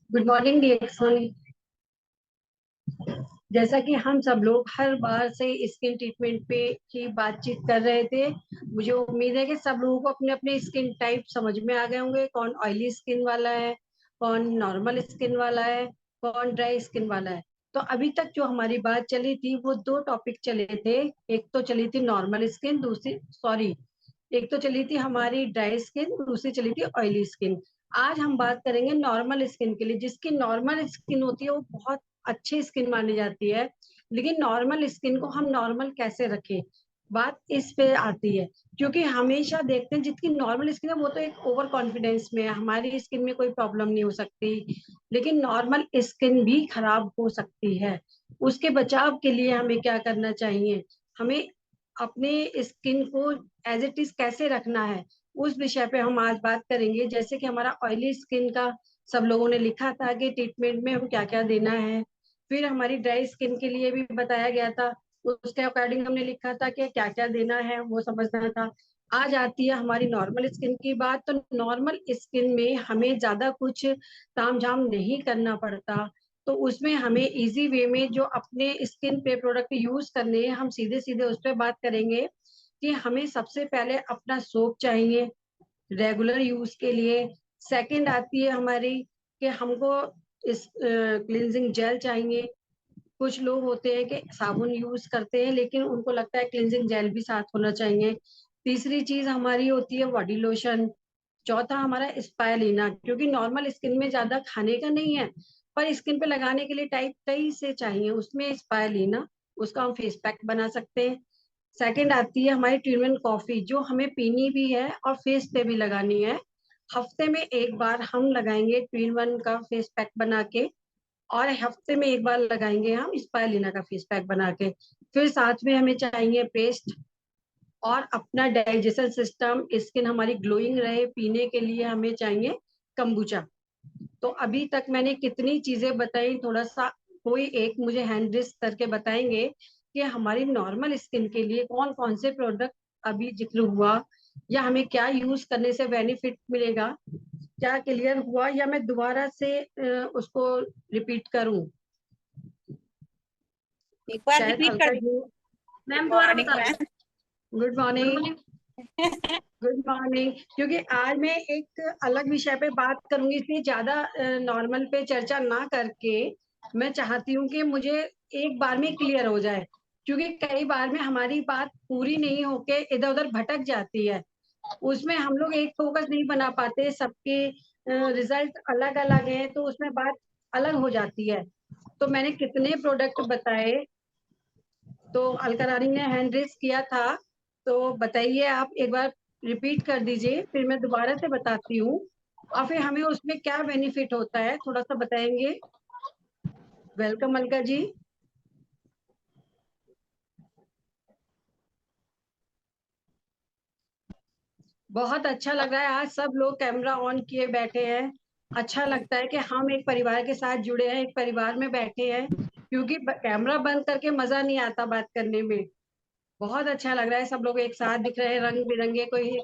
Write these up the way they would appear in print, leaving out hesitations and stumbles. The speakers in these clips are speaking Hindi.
Good morning dear Soni. जैसा कि हम सब लोग हर बार से स्किन ट्रीटमेंट पे की बातचीत कर रहे थे, मुझे उम्मीद है कि सब लोगों को अपने अपने स्किन टाइप समझ में आ गए होंगे। कौन ऑयली स्किन वाला है, कौन नॉर्मल स्किन वाला है, कौन ड्राई स्किन वाला है। तो अभी तक जो हमारी बात चली थी वो दो टॉपिक चले थे। एक तो चली थी नॉर्मल स्किन, दूसरी सॉरी एक तो चली थी हमारी ड्राई स्किन, दूसरी चली थी ऑयली स्किन। आज हम बात करेंगे नॉर्मल स्किन के लिए। जिसकी नॉर्मल स्किन होती है वो बहुत अच्छी स्किन मानी जाती है, लेकिन नॉर्मल स्किन को हम नॉर्मल कैसे रखें, बात इस पे आती है। क्योंकि हमेशा देखते हैं जिसकी नॉर्मल स्किन है वो तो एक ओवर कॉन्फिडेंस में है, हमारी स्किन में कोई प्रॉब्लम नहीं हो सकती, लेकिन नॉर्मल स्किन भी खराब हो सकती है। उसके बचाव के लिए हमें क्या करना चाहिए, हमें अपने स्किन को एज इट इज कैसे रखना है, उस विषय पे हम आज बात करेंगे। जैसे कि हमारा ऑयली स्किन का सब लोगों ने लिखा था कि ट्रीटमेंट में हम क्या क्या देना है, फिर हमारी ड्राई स्किन के लिए भी बताया गया था, उसके अकॉर्डिंग हमने लिखा था कि क्या क्या देना है वो समझना था। आज आती है हमारी नॉर्मल स्किन की बात। तो नॉर्मल स्किन में हमें ज्यादा कुछ तामझाम नहीं करना पड़ता, तो उसमें हमें इजी वे में जो अपने स्किन पे प्रोडक्ट यूज करने हैं हम सीधे सीधे उस पर बात करेंगे। कि हमें सबसे पहले अपना सोप चाहिए रेगुलर यूज के लिए। सेकंड आती है हमारी कि हमको इस क्लिनजिंग जेल चाहिए। कुछ लोग होते हैं कि साबुन यूज करते हैं लेकिन उनको लगता है क्लिनजिंग जेल भी साथ होना चाहिए। तीसरी चीज हमारी होती है बॉडी लोशन। चौथा हमारा स्पायलिना, क्योंकि नॉर्मल स्किन में ज्यादा खाने का नहीं है, पर स्किन पे लगाने के लिए टाइप कई से चाहिए, उसमें स्पायलिना, उसका हम फेस पैक बना सकते हैं। सेकंड आती है हमारी ट्रीटमेंट कॉफी, जो हमें पीनी भी है और फेस पे भी लगानी है। हफ्ते में एक बार हम लगाएंगे ट्रीटमेंट का फेस पैक बना के, और हफ्ते में एक बार लगाएंगे हम स्पाइलिना का फेस पैक बना के। फिर साथ में हमें चाहिए पेस्ट, और अपना डाइजेशन सिस्टम, स्किन हमारी ग्लोइंग रहे, पीने के लिए हमें चाहिए कंबुचा। तो अभी तक मैंने कितनी चीजें बताई, थोड़ा सा कोई एक मुझे हैंड रेस करके बताएंगे कि हमारी नॉर्मल स्किन के लिए कौन कौन से प्रोडक्ट अभी जिक्र हुआ, या हमें क्या यूज करने से बेनिफिट मिलेगा। क्या क्लियर हुआ या मैं दोबारा से उसको रिपीट करूं? एक बार शायद रिपीट कर अलका जी। दीजिए। गुड मैम दोबारा मॉर्निंग बता मैम। दें। Good morning. Good morning. क्योंकि आज मैं एक अलग विषय पे बात करूंगी, इसलिए ज्यादा नॉर्मल पे चर्चा ना करके मैं चाहती हूँ कि मुझे एक बार में क्लियर हो जाए। क्योंकि कई बार में हमारी बात पूरी नहीं होके इधर उधर भटक जाती है, उसमें हम लोग एक फोकस नहीं बना पाते, सबके रिजल्ट अलग अलग हैं तो उसमें बात अलग हो जाती है। तो मैंने कितने प्रोडक्ट बताए, तो अलका रानी ने हैंड रेस किया था, तो बताइए आप एक बार रिपीट कर दीजिए, फिर मैं दोबारा से बताती हूँ, और फिर हमें उसमें क्या बेनिफिट होता है थोड़ा सा बताएंगे। वेलकम अलका जी। बहुत अच्छा लग रहा है, आज सब लोग कैमरा ऑन किए बैठे हैं। अच्छा लगता है कि हम एक परिवार के साथ जुड़े हैं, एक परिवार में बैठे हैं, क्योंकि कैमरा बंद करके मजा नहीं आता बात करने में। बहुत अच्छा लग रहा है, सब लोग एक साथ दिख रहे हैं, रंग बिरंगे, कोई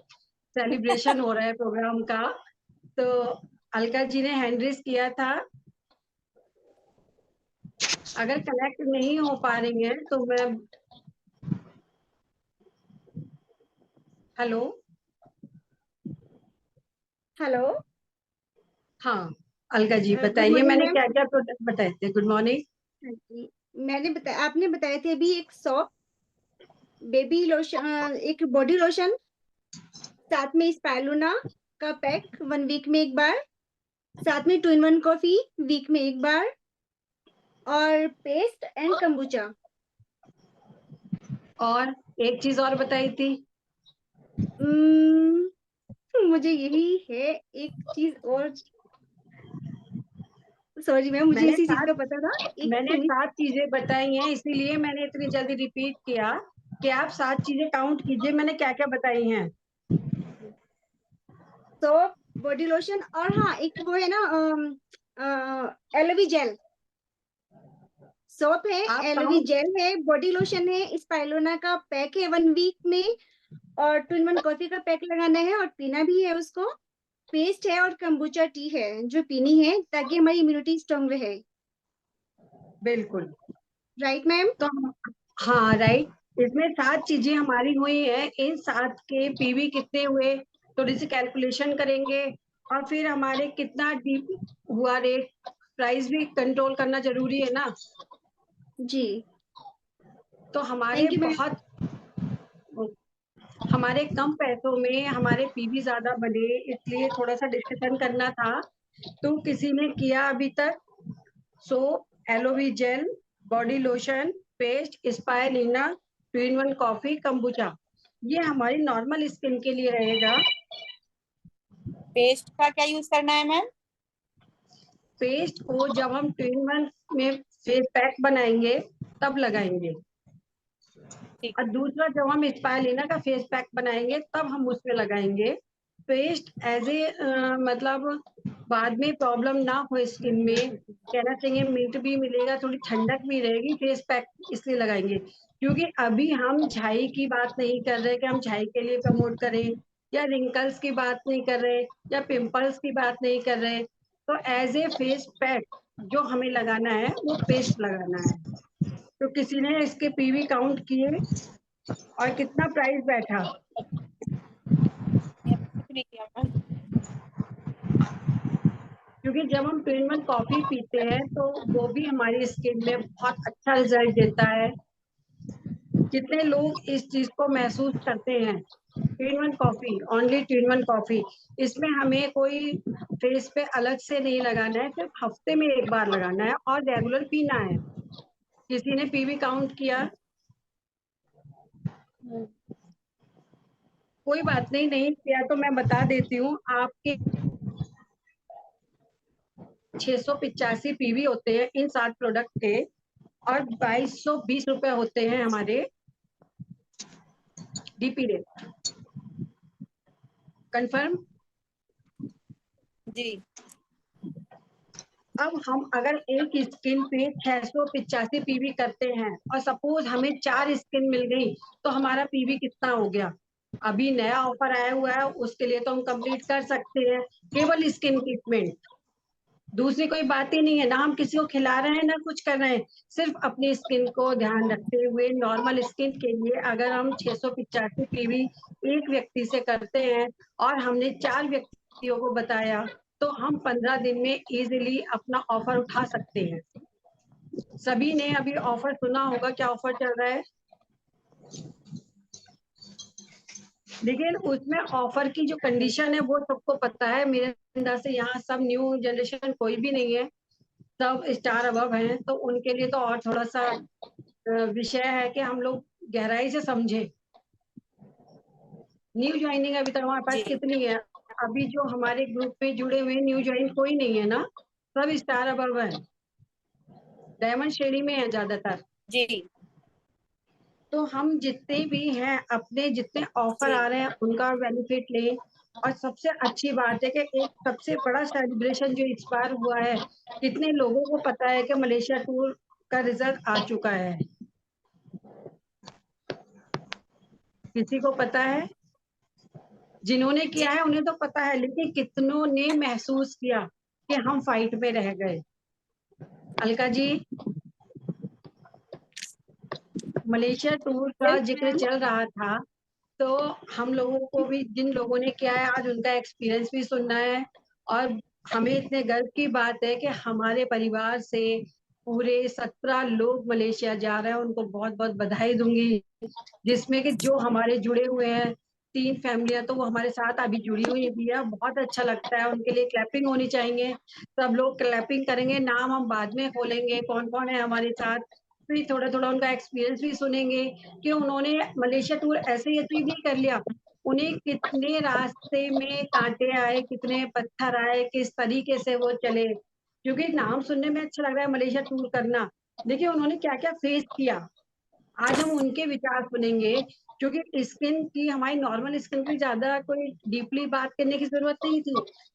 सेलिब्रेशन हो रहा है प्रोग्राम का। तो अलका जी ने हैंड रेस किया था, अगर कनेक्ट नहीं हो पा रही हैं तो मैं, हेलो। हेलो। हाँ अलका जी गुड बताइए, मॉर्निंग मैंने मैम। क्या क्या प्रोडक्ट बताए थे। Good morning. हाँ जी, मैंने बताया, आपने बताए थे अभी एक सॉप, बेबी लोशन, एक बॉडी लोशन, साथ में स्पाइरुलिना का पैक 1 वीक में एक बार, साथ में 2 in 1 कॉफी वीक में एक बार, और पेस्ट एंड कंबुचा। और एक चीज और बताई थी। मुझे यही है, एक चीज और, सॉरी मैम, मुझे मैंने इसी चीज सात का पता था, एक मैंने चीज। 7 चीजें बताई हैं, इसीलिए मैंने इतनी जल्दी रिपीट किया कि आप 7 चीजें काउंट कीजिए मैंने क्या क्या बताई हैं। सोप, बॉडी लोशन, और हाँ एक वो है ना, एलोवी जेल। सोप है, आप एलोवी काउंट, जेल है, बॉडी लोशन है, स्पाइरुलिना का पैक है 1 वीक में, और 2 in 1 कॉफी का पैक लगाना है और पीना भी है उसको। पेस्ट है और कंबुचा टी है जो पीनी है ताकि हमारी इम्यूनिटी स्ट्रांग रहे। बिल्कुल। Right ma'am? तो हाँ राइट, इसमें 7 चीजें हमारी हुई हैं। इन 7 के पीवी कितने हुए, थोड़ी सी कैलकुलेशन करेंगे, और फिर हमारे कितना डीप हुआ रेट, प्राइस भी कंट्रोल करना जरूरी है ना। जी। तो हमारे थैंक यू मैम। बहुत, हमारे कम पैसों में हमारे पीवी ज्यादा बने, इसलिए थोड़ा सा डिस्कशन करना था। तो किसी ने किया अभी तक? Soap, aloe vera gel, body lotion, paste, spirulina, 2 in 1 coffee, kombucha, ये हमारी नॉर्मल स्किन के लिए रहेगा। पेस्ट का क्या यूज करना है मैम? पेस्ट को जब हम 2 in 1 में फेस पैक बनाएंगे तब लगाएंगे, ठीक। और दूसरा जब हम स्पाइरुलिना का फेस पैक बनाएंगे तब हम उसमें लगाएंगे। पेस्ट एज ए मतलब बाद में प्रॉब्लम ना हो स्किन में, कहना चाहिए मिल्ट भी मिलेगा, थोड़ी ठंडक भी रहेगी, फेस पैक इसलिए लगाएंगे। क्योंकि अभी हम झाई की बात नहीं कर रहे कि हम झाई के लिए प्रमोट करें, या रिंकल्स की बात नहीं कर रहे, या पिंपल्स की बात नहीं कर रहे। तो एज ए फेस पैक जो हमें लगाना है वो पेस्ट लगाना है। तो किसी ने इसके पीवी काउंट किए और कितना प्राइस बैठा? कुछ नहीं किया मैम। क्योंकि जब हम 2 in 1 कॉफी पीते हैं तो वो भी हमारी स्किन में बहुत अच्छा रिजल्ट देता है। कितने लोग इस चीज को महसूस करते हैं? 2 in 1 coffee, only 2 in 1 coffee, इसमें हमें कोई फेस पे अलग से नहीं लगाना है, सिर्फ हफ्ते में एक बार लगाना है और रेगुलर पीना है। किसी ने पीवी काउंट किया? कोई बात नहीं, नहीं किया तो मैं बता देती हूँ आपके। 685 पीवी होते हैं इन 7 प्रोडक्ट के, और 2220 रुपए होते हैं हमारे डीपी रेट। कंफर्म? जी। अब हम अगर एक स्किन पे 685 पीवी करते हैं और सपोज हमें 4 स्किन मिल गई, तो हमारा पीवी कितना हो गया? अभी नया ऑफर आया हुआ है, उसके लिए तो हम कंप्लीट कर सकते हैं, केवल स्किन ट्रीटमेंट, दूसरी कोई बात ही नहीं है ना। हम किसी को खिला रहे हैं ना कुछ कर रहे हैं, सिर्फ अपनी स्किन को ध्यान रखते हुए नॉर्मल स्किन के लिए अगर हम 685 पीवी एक व्यक्ति से करते हैं और हमने 4 व्यक्तियों को बताया, तो हम 15 दिन में इजीली अपना ऑफर उठा सकते हैं। सभी ने अभी ऑफर सुना होगा, क्या ऑफर चल रहा है? लेकिन उसमें ऑफर की जो कंडीशन है वो सबको पता है, मेरे अंदाज से यहाँ सब न्यू जनरेशन कोई भी नहीं है, सब स्टार अबव हैं, तो उनके लिए तो और थोड़ा सा विषय है कि हम लोग गहराई से समझे। न्यू ज्वाइनिंग अभी तक हमारे पास जी। कितनी है? अभी जो हमारे ग्रुप में जुड़े हुए न्यू ज्वाइन कोई नहीं है ना, सब स्टार अबव है, डायमंड श्रेणी में है ज्यादातर। जी। तो हम जितने भी हैं अपने जितने ऑफर जी। आ रहे हैं उनका बेनिफिट लें। और सबसे अच्छी बात है कि एक सबसे बड़ा सेलिब्रेशन जो इस बार हुआ है, कितने लोगों को पता है कि मलेशिया टूर का रिजल्ट आ चुका है? किसी को पता है? जिन्होंने किया है उन्हें तो पता है, लेकिन कितनों ने महसूस किया कि हम फाइट में रह गए? अलका जी, मलेशिया टूर का यस जिक्र मैम। चल रहा था, तो हम लोगों को भी, जिन लोगों ने किया है, आज उनका एक्सपीरियंस भी सुनना है। और हमें इतने गर्व की बात है कि हमारे परिवार से पूरे 17 लोग मलेशिया जा रहे हैं, उनको बहुत बहुत बधाई दूंगी। जिसमें कि जो हमारे जुड़े हुए हैं 3 फैमिलियां, तो वो हमारे साथ अभी जुड़ी हुई भी है, बहुत अच्छा लगता है। उनके लिए क्लैपिंग होनी चाहिए, सब लोग क्लैपिंग करेंगे। नाम हम बाद में खोलेंगे कौन कौन है हमारे साथ, फिर थोड़ा थोड़ा उनका एक्सपीरियंस भी सुनेंगे कि उन्होंने मलेशिया टूर ऐसे ही अचीव नहीं कर लिया, उन्हें कितने रास्ते में कांटे आए, कितने पत्थर आए, किस तरीके से वो चले। क्योंकि नाम सुनने में अच्छा लग रहा है मलेशिया टूर करना, देखिए उन्होंने क्या क्या फेस किया। आज हम उनके विचार सुनेंगे, क्योंकि स्किन की, हमारी नॉर्मल स्किन की ज्यादा कोई डीपली बात करने की जरूरत नहीं थी,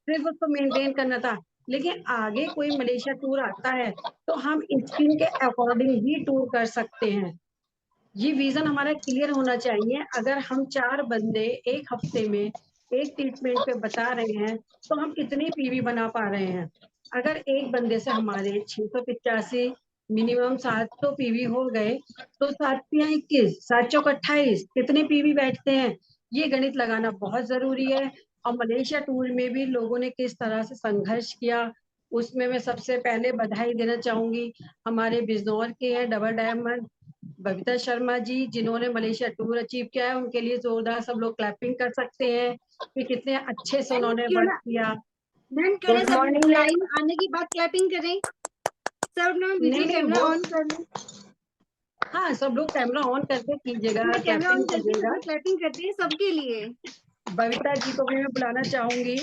सिर्फ उसको मेंटेन करना था। लेकिन आगे कोई मलेशिया टूर आता है तो हम स्किन के अकॉर्डिंग ही टूर कर सकते हैं। ये विजन हमारा क्लियर होना चाहिए। अगर हम 4 बंदे एक हफ्ते में एक ट्रीटमेंट पे बता रहे हैं, तो हम कितनी पीवी बना पा रहे हैं? अगर एक बंदे से हमारे 685 मिनिमम 700 पीवी हो गए, तो 7 या 21, 7 चौक 28, कितने पीवी बैठते हैं? ये गणित लगाना बहुत जरूरी है। और मलेशिया टूर में भी लोगों ने किस तरह से संघर्ष किया, उसमें मैं सबसे पहले बधाई देना चाहूंगी हमारे बिजनौर के हैं डबल डायमंड बबीता शर्मा जी, जिन्होंने मलेशिया टूर अचीव किया है। उनके लिए जोरदार सब लोग क्लैपिंग कर सकते हैं कि कितने अच्छे से मैम उन्होंने क्यों वर्क ना किया। मैम क्यों ना गुड सब मॉर्निंग मैम। लाइन आने की बात क्लैपिंग करें। सब अपना नहीं वीडियो नहीं कैमरा वो, ऑन कर लें। हाँ सब लोग कैमरा ऑन करके कीजिएगा, अपना कैमरा ऑन क्लैपिंग करके कीजिएगा। सबको क्लैपिंग करते हैं सबके लिए। बबीता जी को भी मैं बुलाना चाहूंगी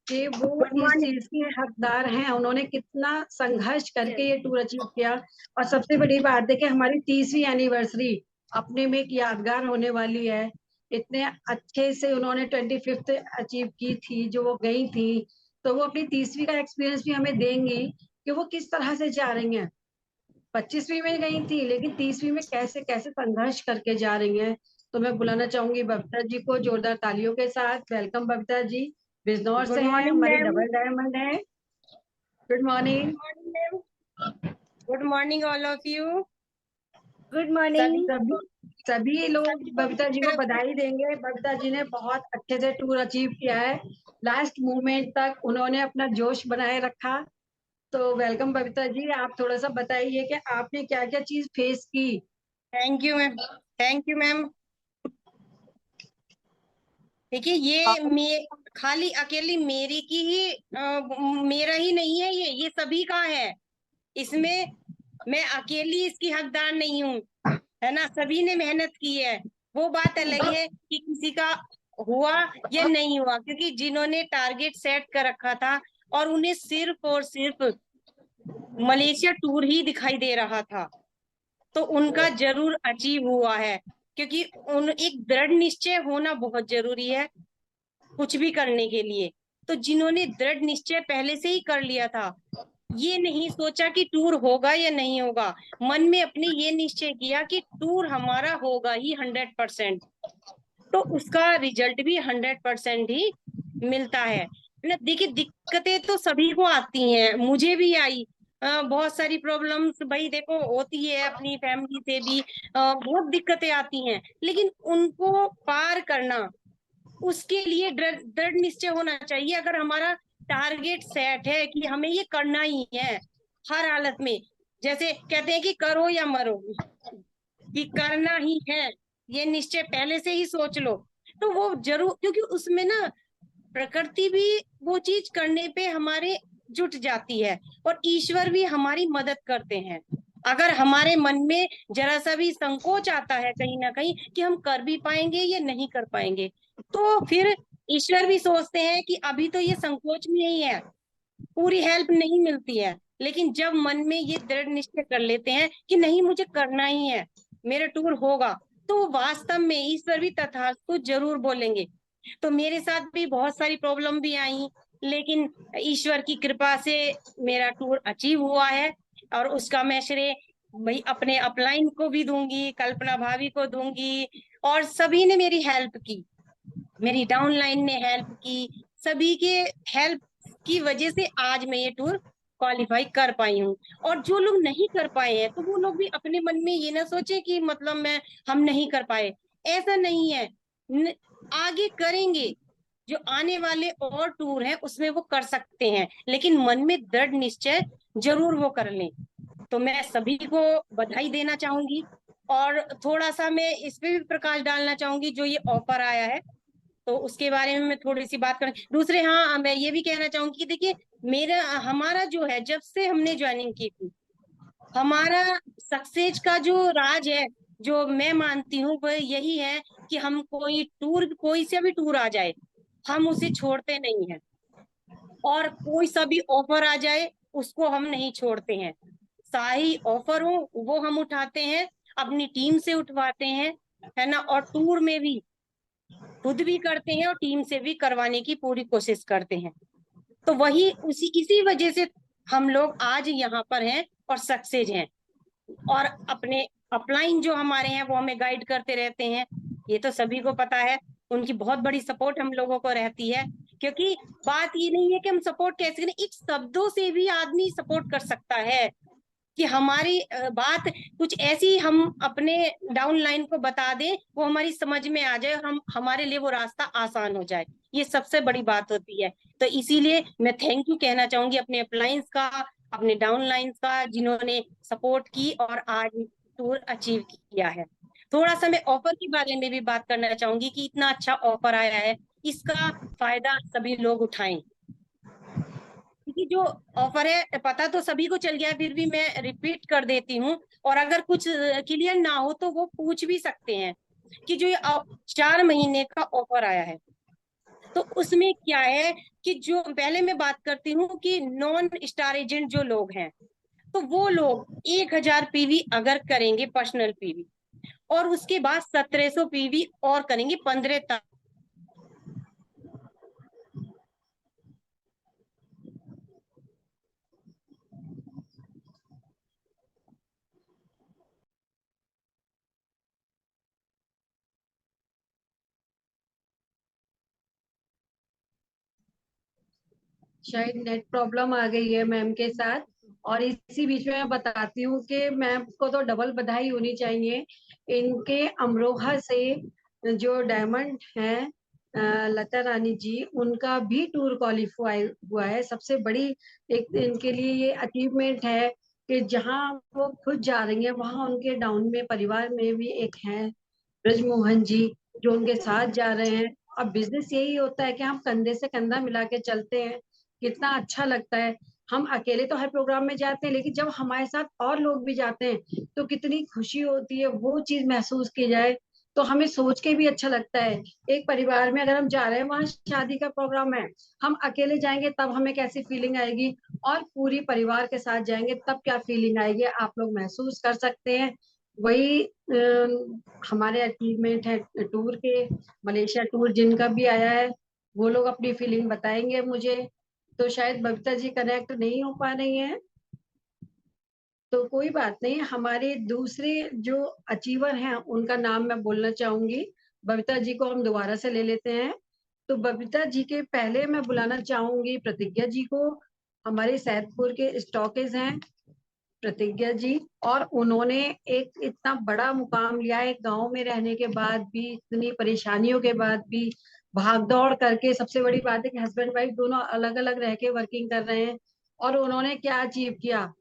कि वो गुड इस मॉर्निंग। चीज के हकदार हैं। उन्होंने कितना संघर्ष करके ये टूर अचीव किया। और सबसे बड़ी बात देखिए, हमारी 30वीं एनिवर्सरी अपने में एक यादगार होने वाली है। इतने अच्छे से उन्होंने 25th अचीव की थी जो वो गई थी, तो वो अपनी 30वीं का एक्सपीरियंस भी हमें देंगी कि वो किस तरह से जा रही हैं। 25वीं में गई थी लेकिन 30वीं में कैसे कैसे संघर्ष करके जा रही हैं। तो मैं बुलाना चाहूंगी बबीता जी को जोरदार तालियों के साथ। वेलकम बबीता जी, बिजनौर गुड से हैं, मॉर्निंग हमारी मैम। डबल डायमंड है। Good morning. Good morning all of you. Good morning. सभी सभी लोग सभी को बबीता मेरी जी को तरफ से बधाई देंगे। बबीता जी ने बहुत अच्छे से टूर अचीव किया है। लास्ट मोमेंट तक उन्होंने अपना जोश बनाए रखा। तो वेलकम बबीता जी, आप थोड़ा सा बताइए कि आपने क्या क्या चीज फेस की। Thank you ma'am. Thank you ma'am. देखिए ये खाली अकेली मेरी की ही मेरा ही नहीं है, ये सभी का है। इसमें मैं अकेली इसकी हकदार नहीं हूँ, है ना। सभी ने मेहनत की है। वो बात अलग है कि किसी का हुआ या नहीं हुआ, क्योंकि जिन्होंने टारगेट सेट कर रखा था और उन्हें सिर्फ और सिर्फ मलेशिया टूर ही दिखाई दे रहा था, तो उनका जरूर अचीव हुआ है। क्योंकि उन एक दृढ़ निश्चय होना बहुत जरूरी है कुछ भी करने के लिए। तो जिन्होंने दृढ़ निश्चय पहले से ही कर लिया था, ये नहीं सोचा कि टूर होगा या नहीं होगा, मन में अपने ये निश्चय किया कि टूर हमारा होगा ही 100%, तो उसका रिजल्ट भी 100% ही मिलता है ना। देखिए दिक्कतें तो सभी को आती हैं, मुझे भी आई। बहुत सारी प्रॉब्लम्स भाई देखो होती है, अपनी फैमिली से भी बहुत दिक्कतें आती हैं, लेकिन उनको पार करना, उसके लिए दृढ़ दृढ़ निश्चय होना चाहिए। अगर हमारा टारगेट सेट है कि हमें ये करना ही है हर हालत में, जैसे कहते हैं कि करो या मरो, कि करना ही है, ये निश्चय पहले से ही सोच लो, तो वो जरूर, क्योंकि उसमें ना प्रकृति भी वो चीज करने पे हमारे जुट जाती है और ईश्वर भी हमारी मदद करते हैं। अगर हमारे मन में जरा सा भी संकोच आता है कहीं ना कहीं कि हम कर भी पाएंगे या नहीं कर पाएंगे, तो फिर ईश्वर भी सोचते हैं कि अभी तो ये संकोच में ही है, पूरी हेल्प नहीं मिलती है। लेकिन जब मन में ये दृढ़ निश्चय कर लेते हैं कि नहीं मुझे करना ही है, मेरा टूर होगा, तो वास्तव में ईश्वर भी तथास्तु जरूर बोलेंगे। तो मेरे साथ भी बहुत सारी प्रॉब्लम भी आई, लेकिन ईश्वर की कृपा से मेरा टूर अचीव हुआ है। और उसका मैं श्रेय भाई अपने अपलाइन को भी दूंगी, कल्पना भाभी को दूंगी, और सभी ने मेरी हेल्प की, मेरी डाउनलाइन ने हेल्प की, सभी के हेल्प की वजह से आज मैं ये टूर क्वालिफाई कर पाई हूँ। और जो लोग नहीं कर पाए हैं, तो वो लोग भी अपने मन में ये ना सोचे कि मतलब हम नहीं कर पाए, ऐसा नहीं है। आगे करेंगे, जो आने वाले और टूर हैं उसमें वो कर सकते हैं, लेकिन मन में दृढ़ निश्चय जरूर वो कर लें। तो मैं सभी को बधाई देना चाहूंगी। और थोड़ा सा मैं इस पे भी प्रकाश डालना चाहूंगी, जो ये ऑफर आया है तो उसके बारे में मैं थोड़ी सी बात करूं। दूसरे हाँ मैं ये भी कहना चाहूंगी कि देखिए मेरा हमारा जो है, जब से हमने ज्वाइनिंग की थी, हमारा सक्सेस का जो राज है, जो मैं मानती हूँ वह यही है कि हम कोई सा भी टूर आ जाए, हम उसे छोड़ते नहीं हैं। और कोई सा भी ऑफर आ जाए उसको हम नहीं छोड़ते हैं। साही ऑफर हो वो हम उठाते हैं, अपनी टीम से उठवाते हैं, है ना। और टूर में भी खुद भी करते हैं और टीम से भी करवाने की पूरी कोशिश करते हैं। तो वही इसी वजह से हम लोग आज यहाँ पर हैं और सक्सेस हैं। और अपने अपलाइन जो हमारे हैं वो हमें गाइड करते रहते हैं, ये तो सभी को पता है। उनकी बहुत बड़ी सपोर्ट हम लोगों को रहती है, क्योंकि बात ये नहीं है कि हम सपोर्ट कैसे करें, एक शब्दों से भी आदमी सपोर्ट कर सकता है कि हमारी बात कुछ ऐसी हम अपने डाउन लाइन को बता दें, वो हमारी समझ में आ जाए और हमारे लिए वो रास्ता आसान हो जाए। ये सबसे बड़ी बात होती है। तो इसीलिए मैं थैंक यू कहना चाहूंगी अपने अपलाइंस का, अपने डाउन लाइन्स का, जिन्होंने सपोर्ट की और आज टूर अचीव किया है। थोड़ा सा मैं ऑफर के बारे में भी बात करना चाहूंगी कि इतना अच्छा ऑफर आया है, इसका फायदा सभी लोग उठाएं। क्योंकि जो ऑफर है पता तो सभी को चल गया है, फिर भी मैं रिपीट कर देती हूँ, और अगर कुछ क्लियर ना हो तो वो पूछ भी सकते हैं कि जो ये 4 महीने का ऑफर आया है, तो उसमें क्या है कि जो पहले मैं बात करती हूँ कि नॉन स्टार एजेंट जो लोग हैं, तो वो लोग 1000 पीवी अगर करेंगे पर्सनल पीवी, और उसके बाद 1700 पीवी और करेंगे 15 तक। शायद नेट प्रॉब्लम आ गई है मैम के साथ, और इसी बीच में मैं बताती हूँ कि मैम को तो डबल बधाई होनी चाहिए। इनके अमरोहा से जो डायमंड है लता रानी जी, उनका भी टूर क्वालिफाई हुआ है। सबसे बड़ी एक इनके लिए ये अचीवमेंट है कि जहाँ वो खुद जा रही है वहां उनके डाउन में परिवार में भी एक है ब्रजमोहन जी, जो उनके साथ जा रहे हैं। अब बिजनेस यही होता है कि हम कंधे से कंधा मिला के चलते हैं, कितना अच्छा लगता है। हम अकेले तो हर प्रोग्राम में जाते हैं, लेकिन जब हमारे साथ और लोग भी जाते हैं तो कितनी खुशी होती है, वो चीज महसूस की जाए तो हमें सोच के भी अच्छा लगता है। एक परिवार में अगर हम जा रहे हैं, वहां शादी का प्रोग्राम है, हम अकेले जाएंगे तब हमें कैसी फीलिंग आएगी, और पूरी परिवार के साथ जाएंगे तब क्या फीलिंग आएगी, आप लोग महसूस कर सकते हैं। वही हमारे अचीवमेंट है टूर के। मलेशिया टूर जिनका भी आया है वो लोग अपनी फीलिंग बताएंगे मुझे। तो शायद बबीता जी कनेक्ट नहीं हो पा रही हैं, तो कोई बात नहीं। हमारे दूसरे जो अचीवर हैं उनका नाम मैं बोलना चाहूंगी। बबीता जी को हम दोबारा से ले लेते हैं। तो बबीता जी के पहले मैं बुलाना चाहूंगी प्रतिज्ञा जी को। हमारे सैदपुर के स्टॉकेज हैं प्रतिज्ञा जी, और उन्होंने एक इतना बड़ा मुकाम लिया है, गांव में रहने के बाद भी, इतनी परेशानियों के बाद भी भाग दौड़ करके। सबसे बड़ी बात है कि हस्बैंड वाइफ दोनों अलग अलग रह के वर्किंग कर रहे हैं, और उन्होंने क्या अचीव किया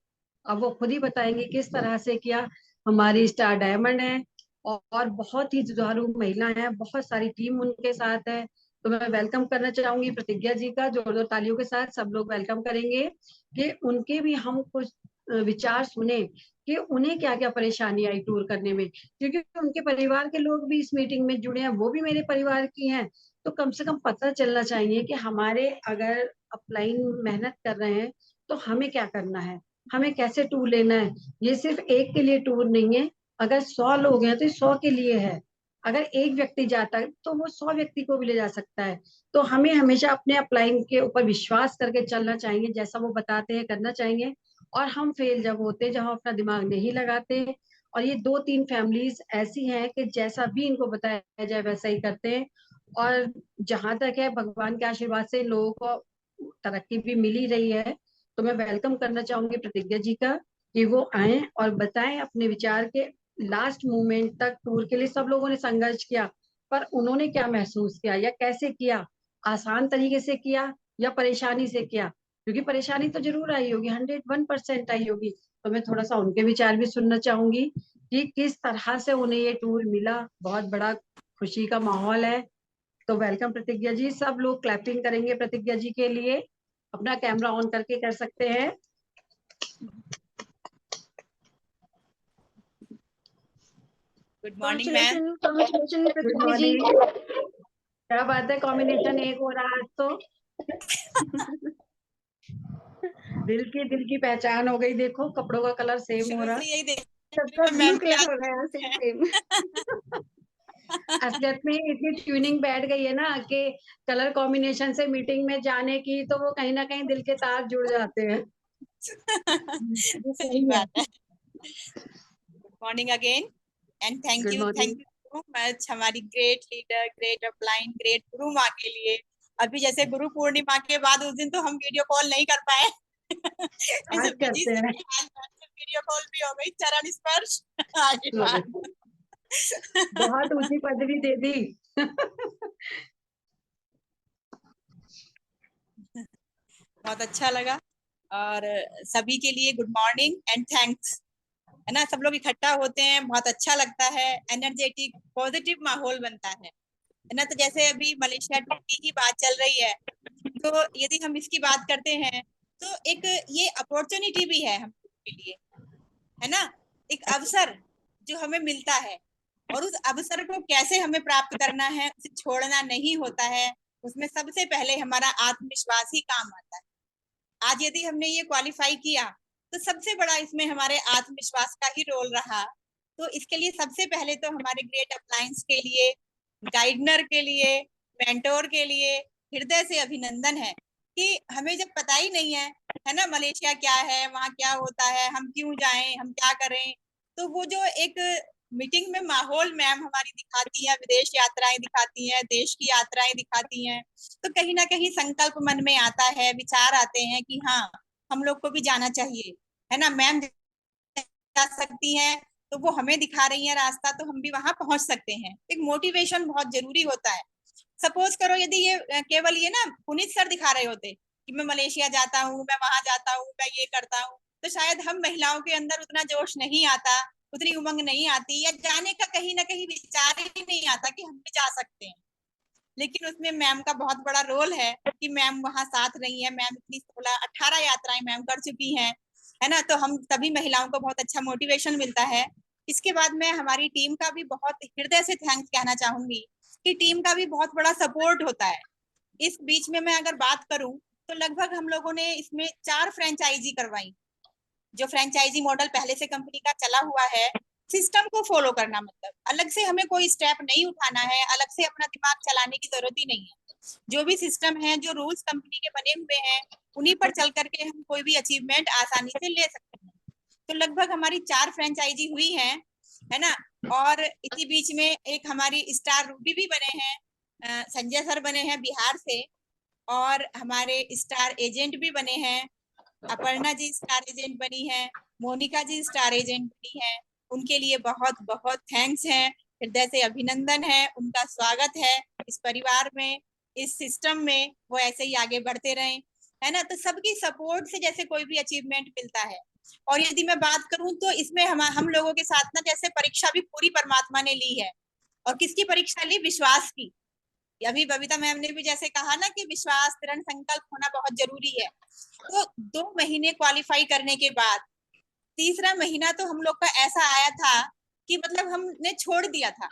अब वो खुद ही बताएंगे किस तरह से किया। हमारी स्टार डायमंड है, और बहुत ही जुझारू महिला है, बहुत सारी टीम उनके साथ है। तो मैं वेलकम करना चाहूंगी प्रतिज्ञा जी का, जोर जोर तालियों के साथ सब लोग वेलकम करेंगे कि उनके भी हम कुछ विचार सुने कि उन्हें क्या क्या परेशानी आई टूर करने में, क्योंकि उनके परिवार के लोग भी इस मीटिंग में जुड़े हैं, वो भी मेरे परिवार की हैं। तो कम से कम पता चलना चाहिए कि हमारे अगर अपलाइन मेहनत कर रहे हैं तो हमें क्या करना है, हमें कैसे टूर लेना है। ये सिर्फ एक के लिए टूर नहीं है, अगर 100 लोग हैं तो 100 के लिए है। अगर एक व्यक्ति जाता है तो वो 100 व्यक्ति को भी ले जा सकता है। तो हमें हमेशा अपने अपलाइन के ऊपर विश्वास करके चलना चाहिए, जैसा वो बताते हैं करना चाहिए। और हम फेल जब होते हैं, जब हम अपना दिमाग नहीं लगाते। और ये 2-3 फैमिलीज ऐसी हैं कि जैसा भी इनको बताया जाए वैसा ही करते हैं। और जहां तक है भगवान के आशीर्वाद से लोगों को तरक्की भी मिल ही रही है। तो मैं वेलकम करना चाहूंगी प्रतिज्ञा जी का कि वो आए और बताएं अपने विचार के। लास्ट मोमेंट तक टूर के लिए सब लोगों ने संघर्ष किया, पर उन्होंने क्या महसूस किया या कैसे किया, आसान तरीके से किया या परेशानी से किया, क्योंकि परेशानी तो जरूर आई होगी, 101% आई होगी। तो मैं थोड़ा सा उनके विचार भी सुनना चाहूंगी कि किस तरह से उन्हें ये टूर मिला। बहुत बड़ा खुशी का माहौल है। तो वेलकम प्रतिज्ञा जी, सब लोग क्लैपिंग करेंगे प्रतिज्ञा जी के लिए, अपना कैमरा ऑन करके कर सकते हैं। Good morning ma'am. Congratulations, good प्रतिज्ञा जी। मॉर्निंग। क्या बात है, कॉम्बिनेशन एक हो रहा है आज तो। दिल की पहचान हो गई, देखो कपड़ों का कलर सेम हो शुरू रहा। से यही देख सबका ब्लू मैम कलर हो गया सेम। असलियत में इतनी ट्यूनिंग बैठ गई है ना कि कलर कॉम्बिनेशन से मीटिंग में जाने की, तो वो कहीं ना कहीं दिल के तार जुड़ जाते हैं। सही बात है। Good morning again and good morning. Thank you so much हमारी great leader, great upline, great गुरु माँ के लिए। अभी जैसे गुरु पूर्णिमा के बाद उस दिन तो हम वीडियो कॉल नहीं कर पाए। आज बिजी करते हैं। वीडियो कॉल भी हो गई, चरण स्पर्श आशीर्वाद। बहुत ऊंची पदवी दे दी। बहुत अच्छा लगा। और सभी के लिए गुड मॉर्निंग एंड थैंक्स, है ना। सब लोग इकट्ठा होते हैं, बहुत अच्छा लगता है, एनर्जेटिक पॉजिटिव माहौल बनता है ना। तो जैसे अभी मलेशिया ट्रिप की बात चल रही है, तो यदि हम इसकी बात करते हैं तो एक ये अपॉर्चुनिटी भी है हम लोगों के लिए, है ना। एक अवसर जो हमें मिलता है, और उस अवसर को कैसे हमें प्राप्त करना है, उसे छोड़ना नहीं होता है। उसमें सबसे पहले हमारा आत्मविश्वास ही काम आता है। आज यदि हमने ये क्वालिफाई किया तो सबसे बड़ा इसमें हमारे आत्मविश्वास का ही रोल रहा। तो इसके लिए सबसे पहले तो हमारे ग्रेट अपलायंस के लिए, गाइडनर के लिए, मेंटोर के लिए हृदय से अभिनंदन है कि हमें जब पता ही नहीं है ना, मलेशिया क्या है, वहाँ क्या होता है, हम क्यों जाएं, हम क्या करें, तो वो जो एक मीटिंग में माहौल मैम हमारी दिखाती है, विदेश यात्राएं दिखाती हैं, देश की यात्राएं दिखाती हैं, तो कहीं ना कहीं संकल्प मन में आता है, विचार आते हैं कि हाँ हम लोग को भी जाना चाहिए, है ना। मैम जा सकती हैं तो वो हमें दिखा रही है रास्ता, तो हम भी वहां पहुंच सकते हैं। एक मोटिवेशन बहुत जरूरी होता है। सपोज करो यदि ये केवल ये ना पुनीत सर दिखा रहे होते कि मैं मलेशिया जाता हूँ, मैं वहां जाता हूँ, मैं ये करता हूँ, तो शायद हम महिलाओं के अंदर उतना जोश नहीं आता, उतनी उमंग नहीं आती, या जाने का कहीं ना कहीं विचार ही नहीं आता कि हम भी जा सकते हैं। लेकिन उसमें मैम का बहुत बड़ा रोल है कि मैम वहां साथ रही है। मैम इतनी 16-18 यात्राएं मैम कर चुकी हैं, है ना। तो हम सभी महिलाओं को बहुत अच्छा मोटिवेशन मिलता है। इसके बाद मैं हमारी टीम का भी बहुत हृदय से थैंक्स कहना चाहूंगी कि टीम का भी बहुत बड़ा सपोर्ट होता है। इस बीच में मैं अगर बात करूं तो लगभग हम लोगों ने इसमें 4 फ्रेंचाइजी करवाई। जो फ्रेंचाइजी मॉडल पहले से कंपनी का चला हुआ है, सिस्टम को फॉलो करना, मतलब अलग से हमें कोई स्टेप नहीं उठाना है, अलग से अपना दिमाग चलाने की जरूरत ही नहीं है। जो भी सिस्टम है, जो रूल्स कंपनी के बने हुए हैं, उन्हीं पर चल करके हम कोई भी अचीवमेंट आसानी से ले सकते हैं। तो लगभग हमारी 4 फ्रेंचाइजी हुई है ना। और इसी बीच में एक हमारी स्टार रूबी भी बने हैं, संजय सर बने हैं बिहार से, और हमारे स्टार एजेंट भी बने हैं, अपर्णा जी स्टार एजेंट बनी है, मोनिका जी स्टार एजेंट बनी है। उनके लिए बहुत बहुत थैंक्स है, हृदय से अभिनंदन है, उनका स्वागत है इस परिवार में, इस सिस्टम में। वो ऐसे ही आगे बढ़ते रहें, है ना। तो सबकी सपोर्ट से जैसे कोई भी अचीवमेंट मिलता है। और यदि मैं बात करूं तो इसमें हम लोगों के साथ ना जैसे परीक्षा भी पूरी परमात्मा ने ली है। और किसकी परीक्षा ली? विश्वास की। अभी बबीता मैम ने भी जैसे कहा ना कि विश्वास, दृढ़ संकल्प होना बहुत जरूरी है। तो 2 महीने क्वालिफाई करने के बाद तीसरा महीना तो हम लोग का ऐसा आया था कि मतलब हमने छोड़ दिया था।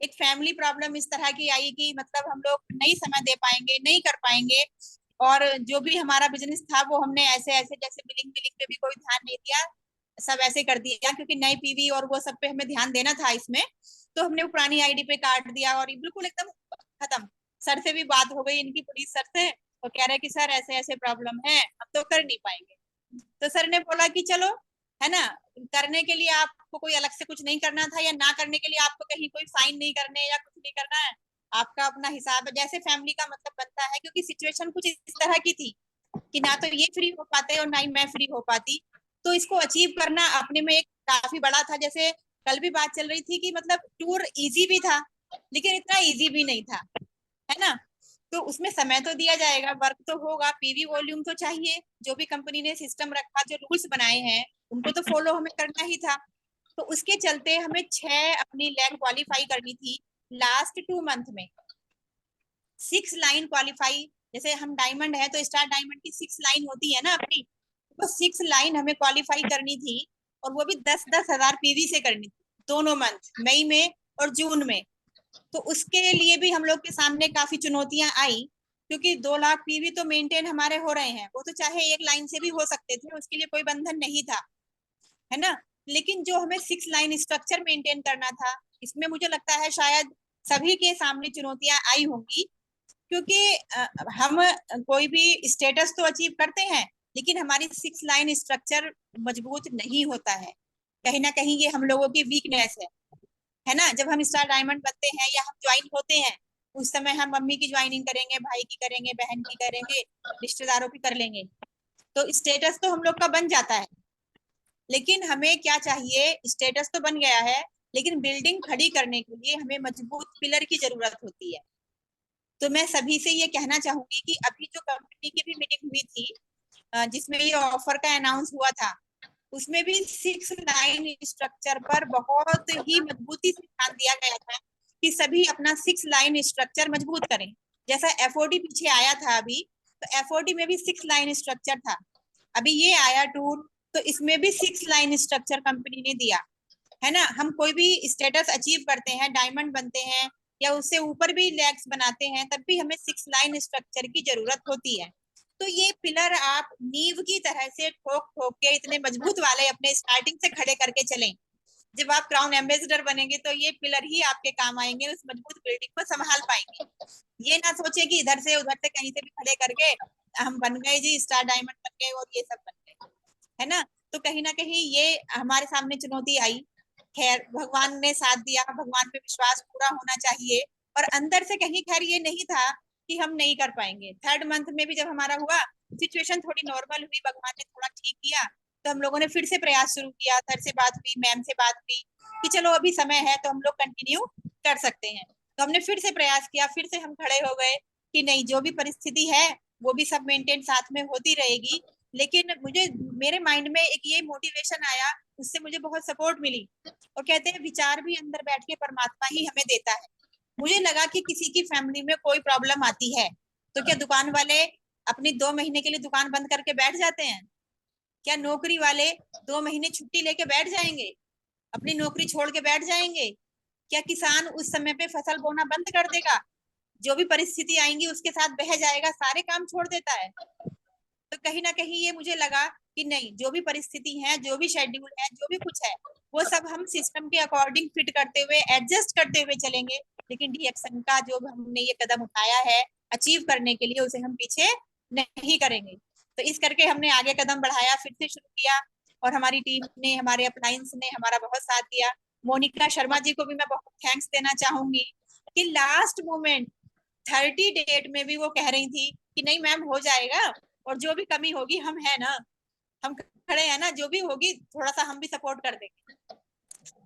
एक फैमिली प्रॉब्लम इस तरह की आई कि मतलब हम लोग नहीं समय दे पाएंगे, नहीं कर पाएंगे। और जो भी हमारा बिजनेस था वो हमने ऐसे ऐसे जैसे बिलिंग बिलिंग पे भी कोई ध्यान नहीं दिया, सब ऐसे कर दिया, क्योंकि नई पीवी और वो सब पे हमें ध्यान देना था इसमें। तो हमने वो पुरानी आईडी पे काट दिया और ये बिल्कुल एकदम खत्म। सर से भी बात हो गई इनकी, पुलिस सर से, वो कह रहे कि सर ऐसे ऐसे प्रॉब्लम है, अब तो कर नहीं पाएंगे। तो सर ने बोला कि चलो, है ना, करने के लिए आपको कोई अलग से कुछ नहीं करना था, या ना करने के लिए आपको कहीं कोई फाइन नहीं करने या कुछ नहीं करना है, आपका अपना हिसाब है, जैसे फैमिली का मतलब बनता है। क्योंकि सिचुएशन कुछ इस तरह की थी कि ना तो ये फ्री हो पाते और ना ही मैं फ्री हो पाती। तो इसको अचीव करना अपने में एक काफी बड़ा था। जैसे कल भी बात चल रही थी कि मतलब टूर इजी भी था लेकिन इतना इजी भी नहीं था, है ना। तो उसमें समय तो दिया जाएगा, वर्क तो होगा, पीवी वॉल्यूम तो चाहिए। जो भी कंपनी ने सिस्टम रखा, जो रूल्स बनाए हैं, उनको तो फॉलो हमें करना ही था। तो उसके चलते हमें 6 अपनी लैंग क्वालिफाई करनी थी लास्ट 2 मंथ में। 6 लाइन क्वालिफाई, जैसे हम डायमंड है तो स्टार डायमंड की 6 लाइन होती है ना अपनी, तो 6 लाइन हमें क्वालिफाई करनी थी। और वो भी 10-10 हजार पीवी से करनी थी दोनों मंथ, मई में और जून में। तो उसके लिए भी हम लोग के सामने काफी चुनौतियां आई, क्योंकि 2 लाख पीवी तो मेंटेन हमारे हो रहे हैं, वो तो चाहे 1 लाइन से भी हो सकते थे, उसके लिए कोई बंधन नहीं था, है ना। लेकिन जो हमें 6 लाइन स्ट्रक्चर मेंटेन करना था, इसमें मुझे लगता है शायद सभी के सामने चुनौतियां आई होंगी। क्योंकि हम कोई भी स्टेटस तो अचीव करते हैं लेकिन हमारी 6 लाइन स्ट्रक्चर मजबूत नहीं होता है। कहीं ना कहीं ये हम लोगों की वीकनेस है ना। जब हम स्टार डायमंड बनते हैं या हम ज्वाइन होते हैं, उस समय हम मम्मी की ज्वाइनिंग करेंगे, भाई की करेंगे, बहन की करेंगे, रिश्तेदारों की कर लेंगे, तो स्टेटस तो हम लोग का बन जाता है। लेकिन हमें क्या चाहिए, स्टेटस तो बन गया है, लेकिन बिल्डिंग खड़ी करने के लिए हमें मजबूत पिलर की जरूरत होती है। तो मैं सभी से ये कहना चाहूंगी कि अभी जो कंपनी की भी मीटिंग हुई थी, जिसमें ये ऑफर का अनाउंस हुआ था, उसमें भी 6 लाइन स्ट्रक्चर पर बहुत ही मजबूती से ध्यान दिया गया था कि सभी अपना 6 लाइन स्ट्रक्चर मजबूत करें। जैसा एफओडी पीछे आया था अभी, तो एफओडी में भी 6 लाइन स्ट्रक्चर था। अभी ये आया टूल, तो इसमें भी 6 लाइन स्ट्रक्चर कंपनी ने दिया है ना। हम कोई भी स्टेटस अचीव करते हैं, डायमंड बनते हैं या उससे ऊपर भी लेग्स बनाते हैं, तब भी हमें 6 लाइन स्ट्रक्चर की जरूरत होती है। तो ये पिलर आप नींव की तरह से ठोक ठोक के इतने मजबूत वाले अपने स्टार्टिंग से खड़े करके चलें। जब आप क्राउन एम्बेसडर बनेंगे तो ये पिलर ही आपके काम आएंगे, उस मजबूत बिल्डिंग को संभाल पाएंगे। ये ना सोचे कि इधर से उधर से कहीं से भी खड़े करके हम बन गए जी, स्टार डायमंड बन गए और ये सब बन गए, है ना। तो कहीं ना कहीं ये हमारे सामने चुनौती आई। खैर भगवान ने साथ दिया, भगवान पे विश्वास पूरा होना चाहिए। और अंदर से कहीं खैर ये नहीं था कि हम नहीं कर पाएंगे। 3rd मंथ में भी जब हमारा हुआ, सिचुएशन थोड़ी नॉर्मल हुई, भगवान ने थोड़ा ठीक किया, तो हम लोगों ने फिर से प्रयास शुरू किया। सर से बात हुई, मैम से बात हुई कि चलो अभी समय है तो हम लोग कंटिन्यू कर सकते हैं। तो हमने फिर से प्रयास किया, फिर से हम खड़े हो गए कि नहीं, जो भी परिस्थिति है वो भी सब मेंटेन साथ में होती रहेगी। लेकिन मुझे मेरे माइंड में एक ये मोटिवेशन आया, उससे मुझे बहुत सपोर्ट मिली। और कहते हैं विचार भी अंदर बैठ के परमात्मा ही हमें देता है। मुझे लगा कि किसी की फैमिली में कोई प्रॉब्लम आती है तो क्या दुकान वाले अपनी 2 महीने के लिए दुकान बंद करके बैठ जाते हैं? क्या नौकरी वाले 2 महीने छुट्टी लेके बैठ जाएंगे, अपनी नौकरी छोड़ के बैठ जाएंगे? क्या किसान उस समय पे फसल बोना बंद कर देगा? जो भी परिस्थिति आएंगी उसके साथ बह जाएगा, सारे काम छोड़ देता है? तो कहीं ना कहीं ये मुझे लगा कि नहीं, जो भी परिस्थिति है, जो भी शेड्यूल है, जो भी कुछ है, वो सब हम सिस्टम के अकॉर्डिंग फिट करते हुए, एडजस्ट करते हुए चलेंगे। लेकिन डीएक्शन का जो हमने ये कदम उठाया है अचीव करने के लिए, उसे हम पीछे नहीं करेंगे। तो इस करके हमने आगे कदम बढ़ाया, फिर से शुरू किया, और हमारी टीम ने, हमारे अपलायंस ने हमारा बहुत साथ दिया। मोनिका शर्मा जी को भी मैं बहुत थैंक्स देना चाहूंगी कि लास्ट मोमेंट 30 डेट में भी वो कह रही थी कि नहीं मैम हो जाएगा, और जो भी कमी होगी हम है ना, हम खड़े हैं ना, जो भी होगी थोड़ा सा हम भी सपोर्ट कर देंगे।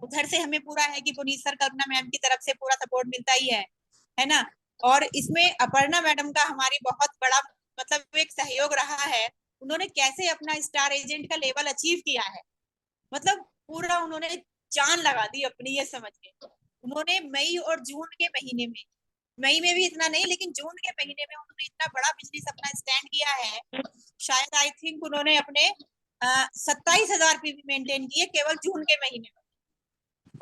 उधर से हमें पूरा है कि पुनीत सर, कल्पना मैम की तरफ से पूरा सपोर्ट मिलता ही है ना। और इसमें अपर्णा मैडम का हमारी बहुत बड़ा मतलब एक सहयोग रहा है। उन्होंने कैसे अपना स्टार एजेंट का लेवल अचीव किया है, मतलब पूरा उन्होंने जान लगा दी अपनी, ये समझ के। उन्होंने मई और जून के महीने में, मई में भी इतना नहीं लेकिन जून के महीने में उन्होंने इतना बड़ा बिजनेस अपना स्टैंड किया है। शायद आई थिंक उन्होंने अपने 27,000 पीवी मेंटेन किए केवल जून के महीने में।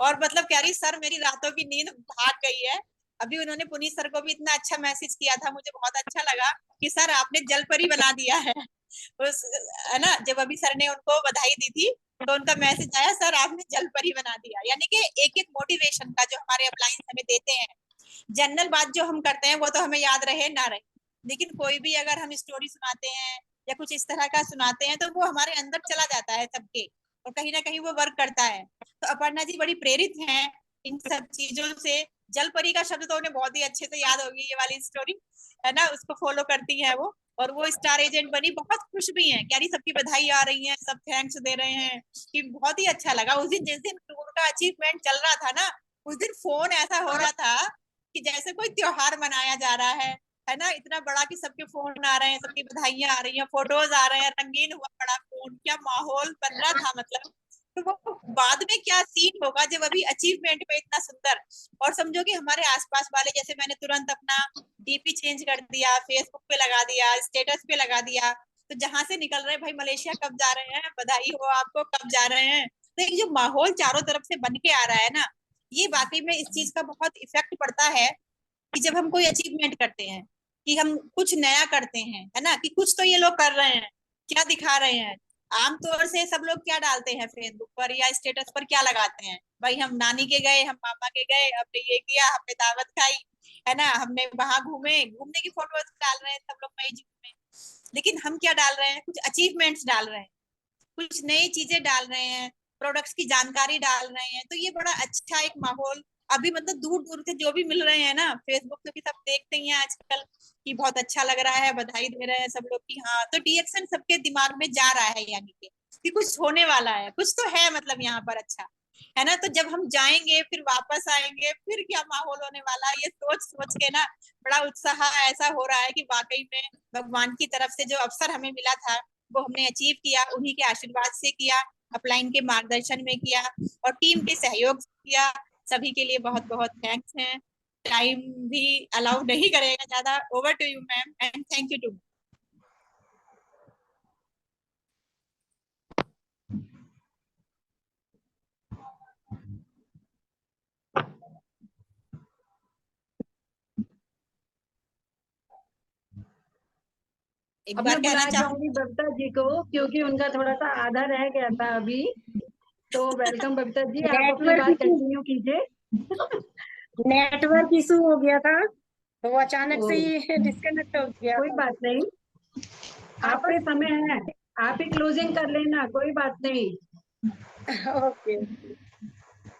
और मतलब कह रही सर मेरी रातों की नींद भाग गई है। अभी उन्होंने पुनीत सर को भी इतना अच्छा मैसेज किया था, मुझे बहुत अच्छा लगा कि सर आपने जलपरी बना दिया है। उस है ना, जब अभी सर ने उनको बधाई दी थी तो उनका मैसेज आया, सर आपने जलपरी बना दिया। यानी कि एक एक मोटिवेशन का जो हमारे अपलायंस हमें देते हैं, जनरल बात जो हम करते हैं वो तो हमें याद रहे ना रहे, लेकिन कोई भी अगर हम स्टोरी सुनाते हैं या कुछ इस तरह का सुनाते हैं तो वो हमारे अंदर चला जाता है सबके, और कहीं ना कहीं वो वर्क करता है। तो अपर्णा जी बड़ी प्रेरित हैं इन सब चीजों से। जलपरी का शब्द तो उन्हें बहुत ही अच्छे से याद होगी, ये वाली स्टोरी है ना, उसको फॉलो करती है वो। और वो स्टार एजेंट बनी, बहुत खुश भी हैं, कह रही सबकी बधाई आ रही है, सब थैंक्स दे रहे हैं कि बहुत ही अच्छा लगा। उस दिन जिस दिन उनका अचीवमेंट चल रहा था ना, उस दिन फोन ऐसा हो रहा था कि जैसे कोई त्योहार मनाया जा रहा है ना, इतना बड़ा कि सबके फोन आ रहे हैं, सबकी बधाइयां आ रही हैं, फोटोज आ रहे हैं, रंगीन हुआ बड़ा फोन, क्या माहौल बन रहा था मतलब। तो वो बाद में क्या सीन होगा जब अभी अचीवमेंट पे इतना सुंदर। और समझो कि हमारे आसपास वाले, जैसे मैंने तुरंत अपना डीपी चेंज कर दिया, फेसबुक पे लगा दिया, स्टेटस पे लगा दिया, तो जहां से निकल रहे भाई मलेशिया कब जा रहे हैं, बधाई हो आपको, कब जा रहे हैं। तो एक जो माहौल चारों तरफ से बन के आ रहा है ना, ये वाकई में इस चीज का बहुत इफेक्ट पड़ता है कि जब हम कोई अचीवमेंट करते हैं, कि हम कुछ नया करते हैं, है ना, कि कुछ तो ये लोग कर रहे हैं, क्या दिखा रहे हैं। आमतौर से सब लोग क्या डालते हैं फेसबुक पर या स्टेटस पर, क्या लगाते हैं, भाई हम नानी के गए, हम मामा के गए, हमने ये किया, हमने दावत खाई, है ना, हमने वहां घूमे, घूमने की फोटोज डाल रहे हैं सब लोग मई जून में। लेकिन हम क्या डाल रहे हैं, कुछ अचीवमेंट्स डाल रहे हैं, कुछ नई चीजें डाल रहे हैं, प्रोडक्ट्स की जानकारी डाल रहे हैं। तो ये बड़ा अच्छा एक माहौल अभी मतलब दूर दूर से जो भी मिल रहे हैं ना, फेसबुक पे भी सब देखते ही हैं आजकल कि बहुत अच्छा लग रहा है, बधाई दे रहे हैं सब लोग कि हाँ, तो रिएक्शन सबके दिमाग में जा रहा है, यानी कि कुछ होने वाला है, कुछ तो है मतलब यहाँ पर अच्छा, है ना। तो जब हम जाएंगे फिर वापस आएंगे फिर क्या माहौल होने वाला है, ये सोच सोच के ना बड़ा उत्साह ऐसा हो रहा है कि वाकई में भगवान की तरफ से जो अवसर हमें मिला था वो हमने अचीव किया, उन्हीं के आशीर्वाद से किया, अपलाइन के मार्गदर्शन में किया और टीम के सहयोग से किया। सभी के लिए बहुत बहुत थैंक्स हैं। टाइम भी अलाउ नहीं करेगा ज्यादा। Over to you ma'am and thank you too. एक अब बार मैं कहना बुलाना चाहूंगी चाहूंगी। बबीता जी को, क्योंकि उनका थोड़ा सा आधा रह गया था अभी। तो वेलकम बबीता जी, आप अपनी नेटवर्क बात इशू, कंटिन्यू कीजिए। नेटवर्क इशू हो गया था तो वो अचानक ओ, से ही डिस्कनेक्ट हो गया कोई था। बात नहीं, आप पे वापस समय है, आप ही क्लोजिंग कर लेना, कोई बात नहीं। ओके।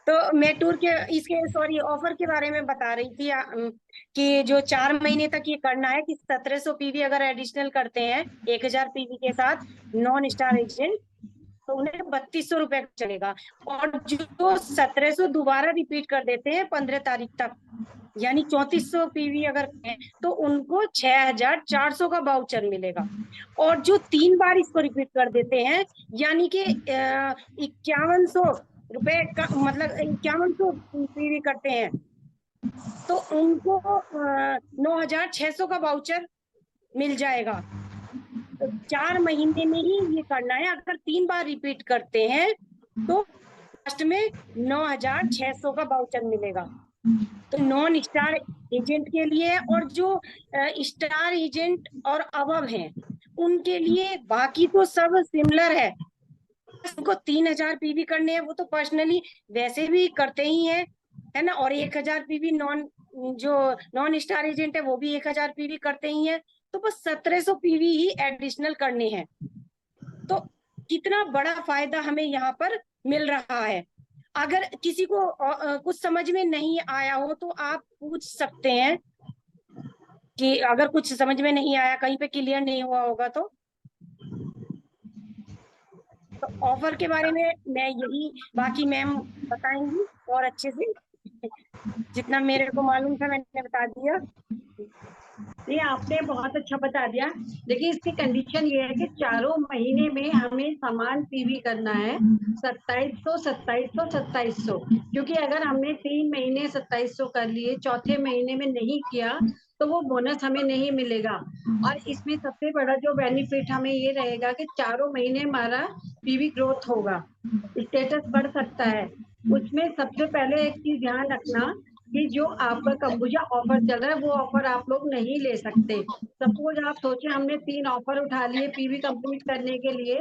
तो मैं टूर के इसके सॉरी ऑफर के बारे में बता रही थी कि जो 4 महीने तक ये करना है कि 1700 पीवी अगर एडिशनल करते हैं 1000 पीवी के साथ नॉन स्टार एजेंट, तो उन्हें 3200 रुपए चलेगा। और जो 1700 दोबारा रिपीट कर देते हैं 15 तारीख तक, यानी 3400 पीवी अगर है तो उनको 6400 का वाउचर मिलेगा। और जो 3 बार इसको रिपीट कर देते हैं, यानी कि 5100 रुपए का मतलब 5100 पीवी करते हैं, तो उनको 9600 का वाउचर मिल जाएगा। तो 4 महीने में ही ये करना है। अगर 3 बार रिपीट करते हैं तो लास्ट में 9600 का वाउचर मिलेगा। तो नॉन स्टार एजेंट के लिए, और जो स्टार एजेंट और अबव हैं उनके लिए बाकी तो सब सिमिलर है। उनको 3000 पीवी करने हैं, वो तो पर्सनली वैसे भी करते ही हैं, है ना। और 1000 पीवी जो नॉन स्टार एजेंट है वो भी 1000 पीवी करते ही हैं। तो बस 1700 पीवी ही एडिशनल करने हैं। तो कितना बड़ा फायदा हमें यहाँ पर मिल रहा है। अगर किसी को कुछ समझ में नहीं आया हो तो आप पूछ सकते हैं कि अगर कुछ समझ में नहीं आया, कहीं पे क्लियर नहीं हुआ होगा तो ऑफर के बारे में मैं यही, बाकी मैम बताएंगी और अच्छे से। जितना मेरे को मालूम था मैंने बता दिया। ये आपने बहुत अच्छा बता दिया। देखिए, इसकी कंडीशन ये है कि चारों महीने में हमें समान पीवी करना है, 2700 2700 2700। क्योंकि अगर हमने 3 महीने 2700 कर लिए, चौथे महीने में नहीं किया तो वो बोनस हमें नहीं मिलेगा। और इसमें सबसे बड़ा जो बेनिफिट हमें ये रहेगा कि चारों महीने हमारा पीवी ग्रोथ होगा, स्टेटस बढ़ सकता है। उसमें सबसे पहले एक चीज ध्यान रखना कि जो आपका कंबुजा ऑफर चल रहा है वो ऑफर आप लोग नहीं ले सकते। सपोज आप सोचे हमने 3 ऑफर उठा लिए पीवी कंप्लीट करने के लिए,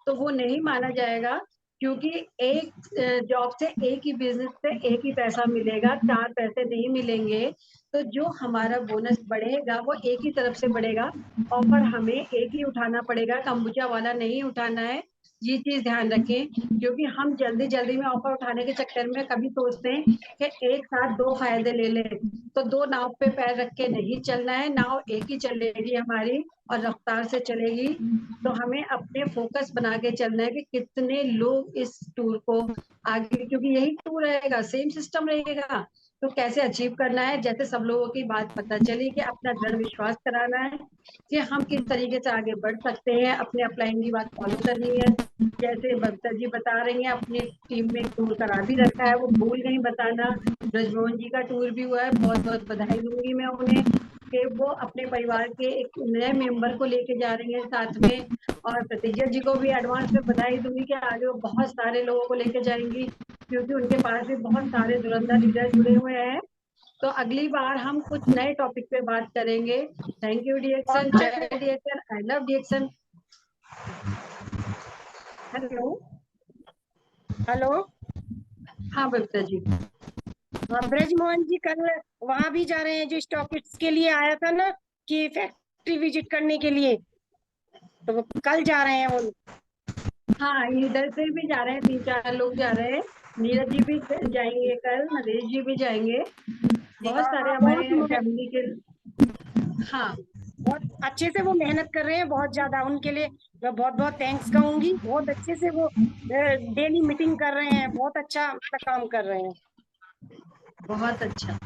तो वो नहीं माना जाएगा। क्योंकि एक जॉब से एक ही बिजनेस से एक ही पैसा मिलेगा, 4 पैसे नहीं मिलेंगे। तो जो हमारा बोनस बढ़ेगा वो एक ही तरफ से बढ़ेगा। ऑफर हमें एक ही उठाना पड़ेगा, कंबुजा वाला नहीं उठाना है। ये चीज ध्यान रखें, क्योंकि हम जल्दी जल्दी में ऑफर उठाने के चक्कर में कभी सोचते हैं कि एक साथ 2 फायदे ले लें। तो 2 नाव पे पैर रख के नहीं चलना है, नाव एक ही चलेगी हमारी और रफ्तार से चलेगी। तो हमें अपने फोकस बना के चलना है कि कितने लोग इस टूर को आगे, क्योंकि यही टूर रहेगा, सेम सिस्टम रहेगा, तो कैसे अचीव करना है। जैसे सब लोगों की बात पता चली कि अपना दृढ़ विश्वास कराना है कि हम किस तरीके से आगे बढ़ सकते हैं, अपने अपलाइन की बात फॉलो करनी है। जैसे बबीता जी बता रही हैं, अपनी टीम में टूर करा भी रखा है, वो भूल गई बताना। ब्रजमोहन जी का टूर भी हुआ है, बहुत बहुत बधाई दूंगी मैं उन्हें कि वो अपने परिवार के एक नए मेंबर को लेके जा रही हैं साथ में। और प्रतिज्ञा जी को भी एडवांस में बधाई दूंगी कि आगे वो बहुत सारे लोगों को लेके जाएंगी, क्योंकि उनके पास भी बहुत सारे धुरंधर लीडर जुड़े हुए हैं। तो अगली बार हम कुछ नए टॉपिक पे बात करेंगे। थैंक यू डिएक्शन, जय DXN, I love DXN. Hello, hello. हाँ बबीता जी। ब्रजमोहन जी कल वहां भी जा रहे हैं जो स्टॉकिस्ट के लिए आया था ना, कि फैक्ट्री विजिट करने के लिए, तो वो कल जा रहे हैं वो। हाँ, इधर से भी जा रहे हैं, 3-4 लोग जा रहे हैं। नीरज जी भी जाएंगे, कल नरेश जी भी जाएंगे, बहुत सारे हाँ, हमारे बहुत फैमिली के। हाँ, बहुत अच्छे से वो मेहनत कर रहे हैं, बहुत ज्यादा। उनके लिए मैं बहुत बहुत थैंक्स कहूंगी। बहुत अच्छे से वो डेली मीटिंग कर रहे हैं, बहुत अच्छा मतलब काम कर रहे हैं। बहुत अच्छा।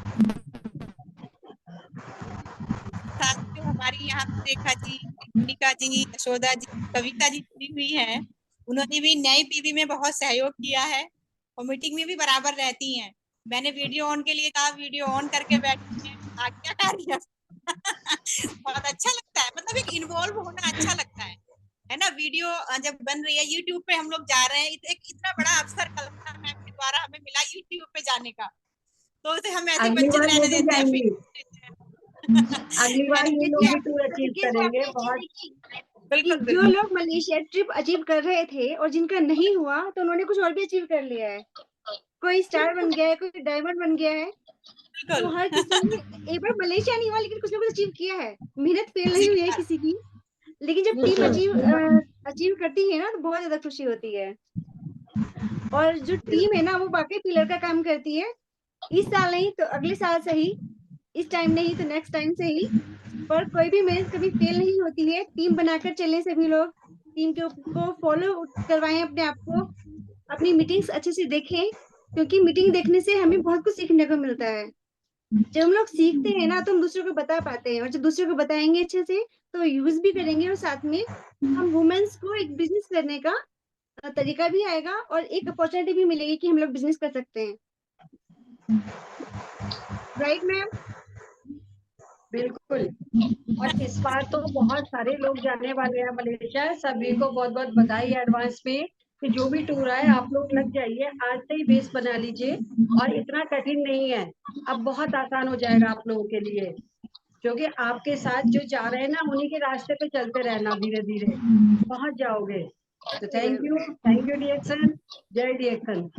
साथ में हमारी यहाँ पे रेखा जी, मोनिका जी, यशोदा जी, कविता जी जुड़ी हुई हैं। उन्होंने भी नई पीवी में बहुत सहयोग किया है और मीटिंग में भी बराबर रहती हैं। मैंने वीडियो ऑन के लिए कहा, वीडियो ऑन करके बैठी हैं, आज्ञाकारी है। बहुत अच्छा लगता है, मतलब एक इन्वॉल्व होना अच्छा लगता है ना। वीडियो जब बन रही है यूट्यूब पे, हम लोग जा रहे हैं, एक इतना बड़ा अवसर कल्पना मैम के द्वारा हमें मिला यूट्यूब पे जाने का, तो उसे हम ऐसे अगली वंचित बार ये रहने भी देते हैं जाएंगी, फिर। अगली बार मैंने ये देखिए लोग भी टूर अचीव देखिए, तो करेंगे आपने चीज बहुत। देखी कि बिल्कुल जो बिल्कुल लोग मलेशिया ट्रिप अचीव कर रहे थे और जिनका नहीं हुआ, तो उन्होंने कुछ और भी अचीव कर लिया है। कोई स्टार बन गया है, कोई डायमंड बन गया है। तो बिल्कुल। हर किसी ने एक बार मलेशिया नहीं हुआ, लेकिन कुछ ना कुछ अचीव किया है। मेहनत फेल नहीं किसी हुई के है पास किसी की। लेकिन जब टीम बिल्कुल अचीव करती है ना, तो बहुत ज्यादा खुशी होती है। और जो टीम है ना, वो वाकई पिलर का काम करती है। इस साल नहीं तो अगले साल से ही, इस टाइम नहीं तो नेक्स्ट टाइम से ही, पर कोई भी मेहनत कभी फेल नहीं होती है। टीम बनाकर चले सभी लोग, टीम को फॉलो करवाएं अपने आप को, अपनी मीटिंग्स अच्छे से देखें, क्योंकि मीटिंग देखने से हमें बहुत कुछ सीखने को मिलता है। जब हम लोग सीखते हैं ना, तो हम दूसरों को बता पाते हैं, और जब दूसरों को बताएंगे अच्छे से, तो यूज भी करेंगे, और साथ में हम वुमेन्स को एक बिजनेस करने का तरीका भी आएगा, और एक अपॉर्चुनिटी भी मिलेगी कि हम लोग बिजनेस कर सकते हैं। Right ma'am? बिल्कुल। और इस बार तो बहुत सारे लोग जाने वाले हैं मलेशिया, सभी को बहुत बहुत बधाई एडवांस में कि जो भी टूर आए आप लोग लग जाइए, आज से ही बेस बना लीजिए। और इतना कठिन नहीं है, अब बहुत आसान हो जाएगा आप लोगों के लिए, क्योंकि आपके साथ जो जा रहे हैं ना, उन्हीं के रास्ते पे चलते रहना, धीरे धीरे पहुंच जाओगे। तो थैंक यू डिएक्शन, जय डिएक्शन।